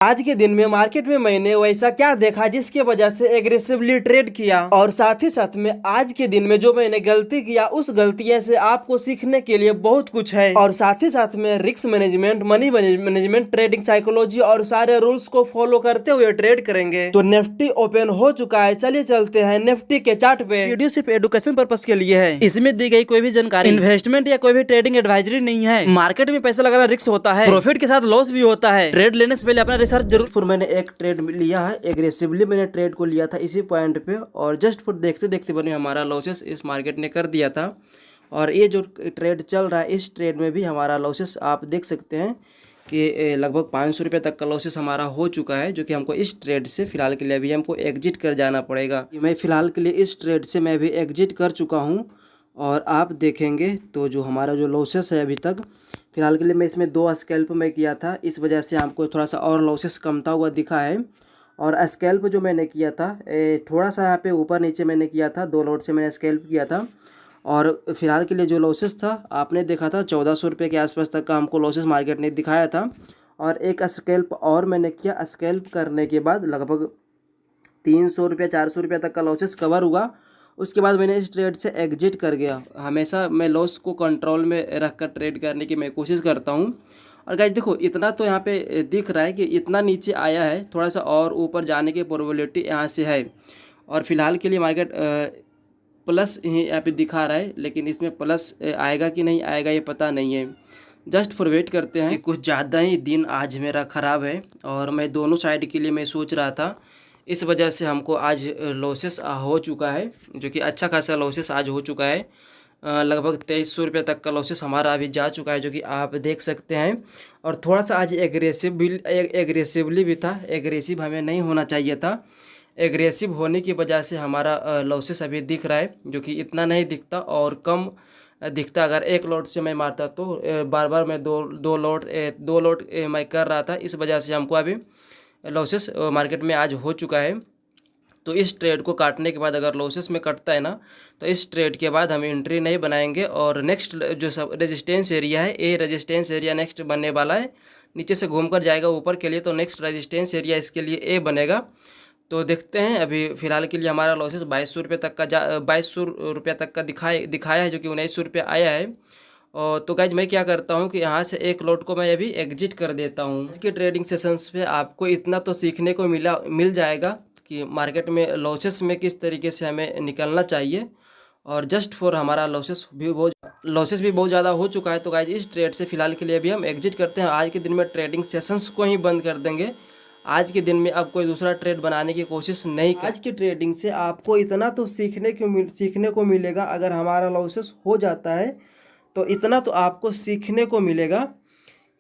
आज के दिन में मार्केट में मैंने वैसा क्या देखा जिसके वजह से एग्रेसिवली ट्रेड किया, और साथ ही साथ में आज के दिन में जो मैंने गलती किया उस गलतियों से आपको सीखने के लिए बहुत कुछ है। और साथ ही साथ में risk management, money management, trading psychology और सारे रूल्स को फॉलो करते हुए ट्रेड करेंगे। तो निफ्टी ओपन हो चुका है, चलिए चलते हैं निफ्टी के चार्ट पे। वीडियो सिर्फ एजुकेशन पर्पस के लिए है, इसमें दी गई कोई भी जानकारी इन्वेस्टमेंट या कोई भी ट्रेडिंग एडवाइजरी नहीं है। मार्केट में पैसा लगाना रिस्क होता है, प्रॉफिट के साथ लॉस भी होता है। ट्रेड लेने से पहले अपना रिसर्च जरूर। फिर मैंने एक ट्रेड लिया है, एग्रेसिवली मैंने ट्रेड को लिया था इसी पॉइंट पे, और जस्ट फिर देखते देखते बने हमारा लॉसेस इस मार्केट ने कर दिया था। और ये जो ट्रेड चल रहा है इस ट्रेड में भी हमारा लॉसेस आप देख सकते हैं कि लगभग 500 रुपये तक का लॉसेस हमारा हो चुका है, जो कि हमको इस ट्रेड से फिलहाल के लिए अभी हमको एग्जिट कर जाना पड़ेगा। मैं फिलहाल के लिए इस ट्रेड से मैं भी एग्जिट कर चुका हूँ, और आप देखेंगे तो जो हमारा जो लॉसेस है अभी तक फिलहाल के लिए मैं इसमें 2 स्कैल्प में किया था, इस वजह से हमको थोड़ा सा और लॉसेस कमता हुआ दिखा है। और स्कैल्प जो मैंने किया था थोड़ा सा यहाँ पे ऊपर नीचे मैंने किया था, 2 लॉट से मैंने स्कैल्प किया था। और फिलहाल के लिए जो लॉसेस था आपने देखा था 1400 रुपये के आसपास तक का हमको लॉसेस मार्केट ने दिखाया था। और एक स्कैल्प और मैंने किया, स्कैल्प करने के बाद लगभग 300 रुपये 400 रुपये तक का लॉसेस कवर हुआ। उसके बाद मैंने इस ट्रेड से एग्जिट कर गया। हमेशा मैं लॉस को कंट्रोल में रख कर ट्रेड करने की मैं कोशिश करता हूँ। और गाइस देखो इतना तो यहाँ पे दिख रहा है कि इतना नीचे आया है, थोड़ा सा और ऊपर जाने की प्रोबेबिलिटी यहाँ से है। और फिलहाल के लिए मार्केट प्लस ही यहाँ पे दिखा रहा है, लेकिन इसमें प्लस आएगा कि नहीं आएगा ये पता नहीं है। जस्ट फॉर वेट करते हैं। कुछ ज़्यादा ही दिन आज मेरा ख़राब है, और मैं दोनों साइड के लिए मैं सोच रहा था, इस वजह से हमको आज लॉसेस हो चुका है, जो कि अच्छा खासा लॉसेस आज हो चुका है। लगभग 2300 रुपये तक का लॉसेस हमारा अभी जा चुका है, जो कि आप देख सकते हैं। और थोड़ा सा आज एग्रेसिवली भी था, एग्रेसिव हमें नहीं होना चाहिए था। एग्रेसिव होने की वजह से हमारा लॉसेस अभी दिख रहा है, जो कि इतना नहीं दिखता और कम दिखता। अगर एक लॉट से मैं मारता तो बार बार मैं दो लॉट मैं कर रहा था, इस वजह से हमको अभी लॉसेस मार्केट में आज हो चुका है। तो इस ट्रेड को काटने के बाद अगर लॉसेस में कटता है ना, तो इस ट्रेड के बाद हम एंट्री नहीं बनाएंगे। और नेक्स्ट जो सब रेजिस्टेंस एरिया है, ये रेजिस्टेंस एरिया नेक्स्ट बनने वाला है, नीचे से घूमकर जाएगा ऊपर के लिए, तो नेक्स्ट रेजिस्टेंस एरिया इसके लिए ए बनेगा। तो देखते हैं। अभी फ़िलहाल के लिए हमारा लॉसेस 2200 रुपये तक का 2200 रुपये तक का दिखाया है, जो कि 1900 रुपये आया है। और तो गाइज मैं क्या करता हूँ कि यहाँ से एक लॉट को मैं अभी एग्जिट कर देता हूँ। इसके ट्रेडिंग सेशंस पे आपको इतना तो सीखने को मिल जाएगा कि मार्केट में लॉसेस में किस तरीके से हमें निकलना चाहिए। और जस्ट फॉर हमारा लॉसेस भी बहुत ज़्यादा हो चुका है। तो गाइज इस ट्रेड से फ़िलहाल के लिए अभी हम एग्जिट करते हैं। आज के दिन में ट्रेडिंग सेशंस को ही बंद कर देंगे। आज के दिन में अब कोई दूसरा ट्रेड बनाने की कोशिश नहीं कर। आज की ट्रेडिंग से आपको इतना तो सीखने को मिलेगा। अगर हमारा लॉसेस हो जाता है तो इतना तो आपको सीखने को मिलेगा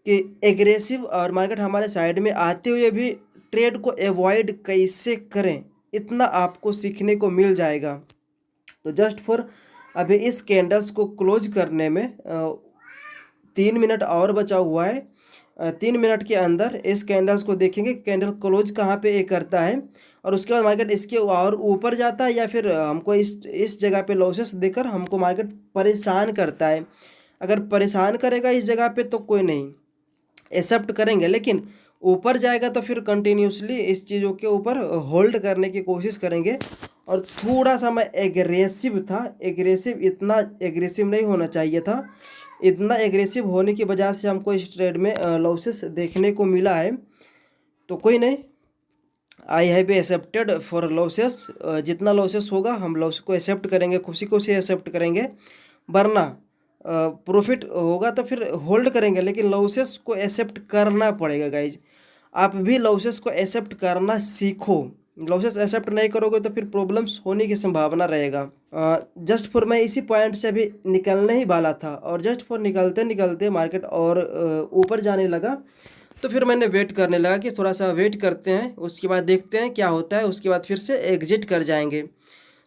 कि एग्रेसिव और मार्केट हमारे साइड में आते हुए भी ट्रेड को एवॉइड कैसे करें, इतना आपको सीखने को मिल जाएगा। तो जस्ट फॉर अभी इस कैंडल्स को क्लोज करने में 3 मिनट और बचा हुआ है। 3 मिनट के अंदर इस कैंडल्स को देखेंगे कैंडल क्लोज कहाँ पे ये करता है, और उसके बाद मार्केट इसके और ऊपर जाता है या फिर हमको इस जगह पे लॉसेस देकर हमको मार्केट परेशान करता है। अगर परेशान करेगा इस जगह पे तो कोई नहीं, एक्सेप्ट करेंगे, लेकिन ऊपर जाएगा तो फिर कंटिन्यूसली इस चीज़ों के ऊपर होल्ड करने की कोशिश करेंगे। और थोड़ा सा मैं एग्रेसिव था, इतना एग्रेसिव नहीं होना चाहिए था। इतना एग्रेसिव होने की वजह से हमको इस ट्रेड में लॉसेस देखने को मिला है। तो कोई नहीं, I have accepted for losses. जितना लॉसेस होगा हम लॉस को एक्सेप्ट करेंगे, खुशी से एक्सेप्ट करेंगे। वरना प्रॉफिट होगा तो फिर होल्ड करेंगे, लेकिन लॉसेस को एक्सेप्ट करना पड़ेगा गाइज। आप भी लॉसेस को एक्सेप्ट करना सीखो। लॉसेस एक्सेप्ट नहीं करोगे तो फिर प्रॉब्लम्स होने की संभावना रहेगा। जस्ट फॉर मैं इसी पॉइंट से अभी निकलने ही वाला था, और जस्ट फॉर निकलते मार्केट और ऊपर जाने लगा। तो फिर मैंने वेट करने लगा कि थोड़ा सा वेट करते हैं, उसके बाद देखते हैं क्या होता है, उसके बाद फिर से एग्जिट कर जाएंगे।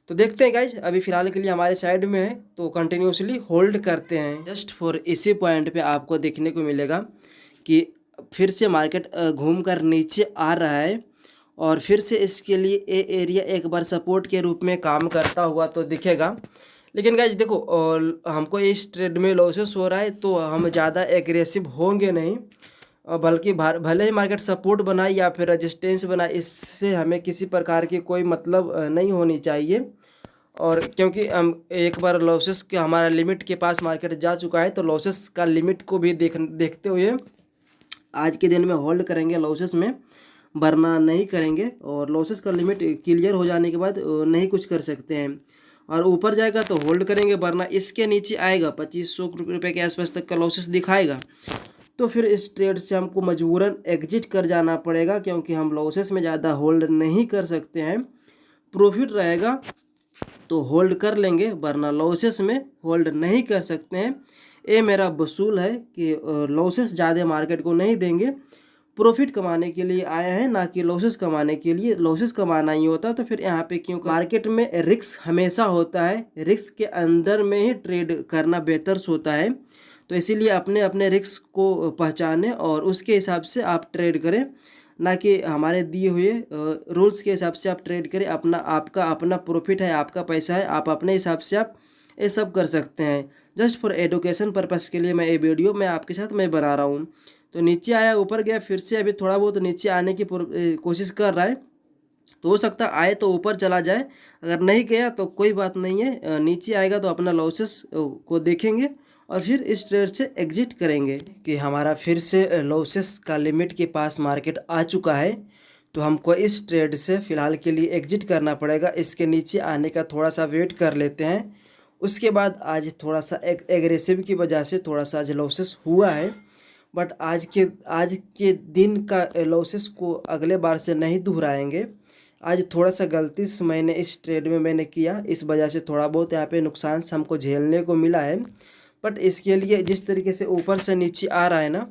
तो देखते हैं गाइज, अभी फ़िलहाल के लिए हमारे साइड में है तो कंटिन्यूसली होल्ड करते हैं। जस्ट फॉर इसी पॉइंट पे आपको देखने को मिलेगा कि फिर से मार्केट घूम कर नीचे आ रहा है, और फिर से इसके लिए ए एरिया एक बार सपोर्ट के रूप में काम करता हुआ तो दिखेगा। लेकिन गाइज देखो, हमको इस ट्रेड में लॉसेस हो रहा है तो हम ज़्यादा एग्रेसिव होंगे नहीं। और बल्कि भले ही मार्केट सपोर्ट बनाए या फिर रेजिस्टेंस बनाए, इससे हमें किसी प्रकार की कोई मतलब नहीं होनी चाहिए। और क्योंकि हम एक बार लॉसेस के हमारा लिमिट के पास मार्केट जा चुका है, तो लॉसेस का लिमिट को भी देखते हुए आज के दिन में होल्ड करेंगे लॉसेस में, वरना नहीं करेंगे। और लॉसेस का लिमिट क्लियर हो जाने के बाद नहीं कुछ कर सकते हैं। और ऊपर जाएगा तो होल्ड करेंगे, वरना इसके नीचे आएगा 2500 रुपये के आसपास तक का लॉसेस दिखाएगा, तो फिर इस ट्रेड से हमको मजबूरन एग्जिट कर जाना पड़ेगा, क्योंकि हम लॉसेस में ज़्यादा होल्ड नहीं कर सकते हैं। प्रॉफिट रहेगा तो होल्ड कर लेंगे, वरना लॉसेस में होल्ड नहीं कर सकते हैं। ये मेरा वसूल है कि लॉसेस ज़्यादा मार्केट को नहीं देंगे। प्रॉफिट कमाने के लिए आया है, ना कि लॉसेस कमाने के लिए। लॉसेस कमाना ही होता तो फिर यहाँ पे क्यों? मार्केट में रिस्क हमेशा होता है, रिस्क के अंदर में ही ट्रेड करना बेहतर होता है। तो इसीलिए अपने अपने रिस्क को पहचानें और उसके हिसाब से आप ट्रेड करें, ना कि हमारे दिए हुए रूल्स के हिसाब से आप ट्रेड करें। आपका अपना प्रॉफिट है, आपका पैसा है, आप अपने हिसाब से आप ये सब कर सकते हैं। जस्ट फॉर एडुकेशन पर्पस के लिए मैं ये वीडियो मैं आपके साथ मैं बना रहा हूँ। तो नीचे आया, ऊपर गया, फिर से अभी थोड़ा बहुत नीचे आने की कोशिश कर रहा है, तो हो सकता आए तो ऊपर चला जाए। अगर नहीं गया तो कोई बात नहीं है, नीचे आएगा तो अपना लॉसेस को देखेंगे और फिर इस ट्रेड से एग्जिट करेंगे। कि हमारा फिर से लॉसेस का लिमिट के पास मार्केट आ चुका है, तो हमको इस ट्रेड से फ़िलहाल के लिए एग्जिट करना पड़ेगा। इसके नीचे आने का थोड़ा सा वेट कर लेते हैं। उसके बाद आज थोड़ा सा एग्रेसिव की वजह से थोड़ा सा आज लॉसेस हुआ है, बट आज के दिन का लॉसेस को अगले बार से नहीं दोहराएंगे। आज थोड़ा सा गलती से मैंने इस ट्रेड में मैंने किया, इस वजह से थोड़ा बहुत यहाँ पे नुकसान हमको झेलने को मिला है। बट इसके लिए जिस तरीके से ऊपर से नीचे आ रहा है ना,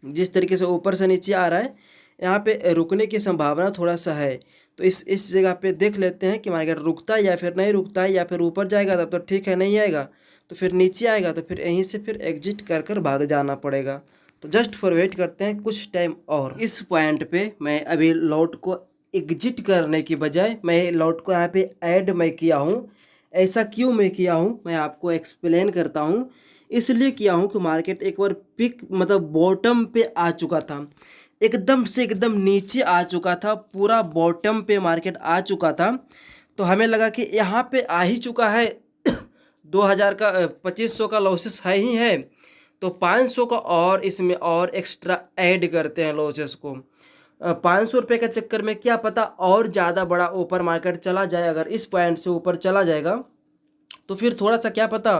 जिस तरीके से ऊपर से नीचे आ रहा है, यहाँ पे रुकने की संभावना थोड़ा सा है। तो इस जगह पे देख लेते हैं कि मार्केट रुकता है या फिर नहीं रुकता है, या फिर ऊपर जाएगा तब तो ठीक है, नहीं आएगा तो फिर नीचे आएगा तो फिर यहीं से फिर एग्जिट कर भाग जाना पड़ेगा। तो जस्ट फॉर वेट करते हैं कुछ टाइम और। इस पॉइंट पे मैं अभी लॉट को एग्जिट करने की बजाय मैं लॉट को यहाँ पे ऐड मैं किया हूँ। ऐसा क्यों मैं किया हूँ मैं आपको एक्सप्लेन करता हूँ। इसलिए किया हूँ कि मार्केट एक बार पिक मतलब बॉटम पे आ चुका था, एकदम से एकदम नीचे आ चुका था, पूरा बॉटम पे मार्केट आ चुका था। तो हमें लगा कि यहाँ पे आ ही चुका है 2000 का 2500 का लॉसेस है ही है, तो 500 का और इसमें और एक्स्ट्रा ऐड करते हैं लॉसेस को। 500 रुपये के चक्कर में क्या पता और ज़्यादा बड़ा ऊपर मार्केट चला जाए। अगर इस पॉइंट से ऊपर चला जाएगा तो फिर थोड़ा सा क्या पता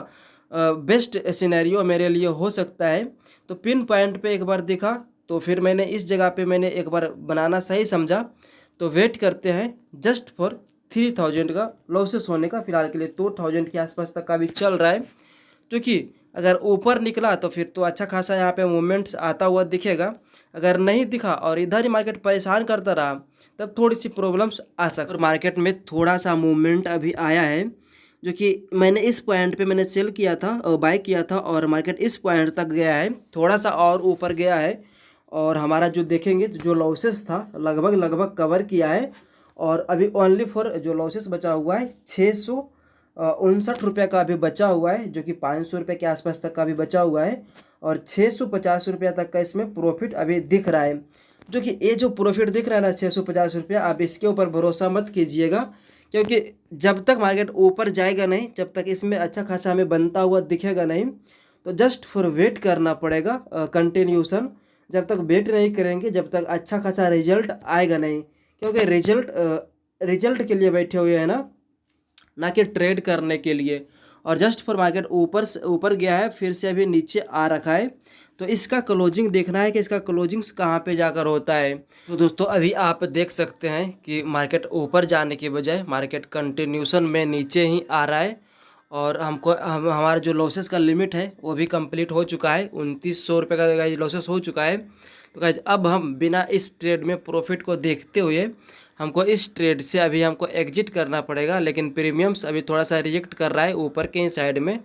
बेस्ट सिनेरियो मेरे लिए हो सकता है। तो पिन पॉइंट पे एक बार दिखा, तो फिर मैंने इस जगह पे मैंने एक बार बनाना सही समझा। तो वेट करते हैं जस्ट फॉर 3000 का लॉसेस होने का। फिलहाल के लिए 2000 के आसपास तक का भी चल रहा है, क्योंकि अगर ऊपर निकला तो फिर तो अच्छा खासा यहाँ पे मूवमेंट्स आता हुआ दिखेगा। अगर नहीं दिखा और इधर ही मार्केट परेशान करता रहा तब थोड़ी सी प्रॉब्लम्स आ सकती। और मार्केट में थोड़ा सा मूवमेंट अभी आया है, जो कि मैंने इस पॉइंट पे मैंने सेल किया था और बाय किया था, और मार्केट इस पॉइंट तक गया है, थोड़ा सा और ऊपर गया है। और हमारा जो देखेंगे जो लॉसेस था लगभग कवर किया है। और अभी ओनली फॉर जो लॉसेस बचा हुआ है 659 रुपये का अभी बचा हुआ है, जो कि 500 रुपये के आसपास तक का भी बचा हुआ है। और 650 रुपये तक का इसमें प्रॉफिट अभी दिख रहा है। जो कि ये जो प्रॉफिट दिख रहा है ना 650 रुपया, आप इसके ऊपर भरोसा मत कीजिएगा, क्योंकि जब तक मार्केट ऊपर जाएगा नहीं, जब तक इसमें अच्छा खासा हमें बनता हुआ दिखेगा नहीं, तो जस्ट फॉर वेट करना पड़ेगा कंटिन्यूसन। जब तक वेट नहीं करेंगे, जब तक अच्छा खासा रिजल्ट आएगा नहीं, क्योंकि रिजल्ट के लिए बैठे हुए हैं ना कि ट्रेड करने के लिए। और जस्ट फॉर मार्केट ऊपर गया है, फिर से अभी नीचे आ रखा है, तो इसका क्लोजिंग देखना है कि इसका क्लोजिंग्स कहाँ पे जाकर होता है। तो दोस्तों अभी आप देख सकते हैं कि मार्केट ऊपर जाने के बजाय मार्केट कंटिन्यूशन में नीचे ही आ रहा है। और हमारा जो लॉसेस का लिमिट है वो भी कंप्लीट हो चुका है, 2900 रुपये का लॉसेस हो चुका है। तो गाइज अब हम बिना इस ट्रेड में प्रॉफिट को देखते हुए हमको इस ट्रेड से अभी हमको एग्जिट करना पड़ेगा। लेकिन प्रीमियम्स अभी थोड़ा सा रिजेक्ट कर रहा है ऊपर के साइड में,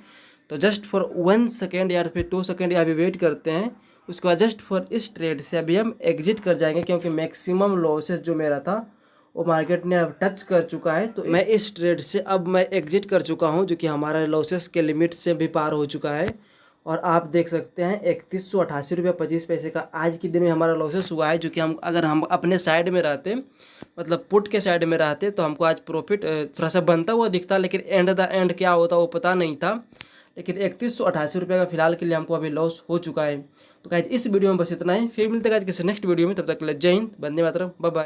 तो जस्ट फॉर 1 सेकेंड या फिर 2 सेकेंड अभी वेट करते हैं। उसके बाद जस्ट फॉर इस ट्रेड से अभी हम एग्जिट कर जाएंगे, क्योंकि मैक्सिमम लॉसेस जो मेरा था वो मार्केट ने अब टच कर चुका है। तो मैं इस ट्रेड से अब मैं एग्जिट कर चुका हूं, जो कि हमारा लॉसेस के लिमिट से भी पार हो चुका है। और आप देख सकते हैं 3188 रुपये 25 पैसे का आज के दिन में हमारा लॉसेस हुआ है, जो कि अगर हम अपने साइड में रहते, मतलब पुट के साइड में रहते, तो हमको आज प्रॉफिट थोड़ा सा बनता हुआ दिखता, लेकिन एंड क्या होता वो पता नहीं था। लेकिन 3188 रुपये का फिलहाल के लिए हमको अभी लॉस हो चुका है। तो गाइस इस वीडियो में बस इतना ही, फिर मिलते हैं गाइस किसी नेक्स्ट वीडियो में, तब तक के लिए जय हिंद, वंदे मातरम, बाय बाय।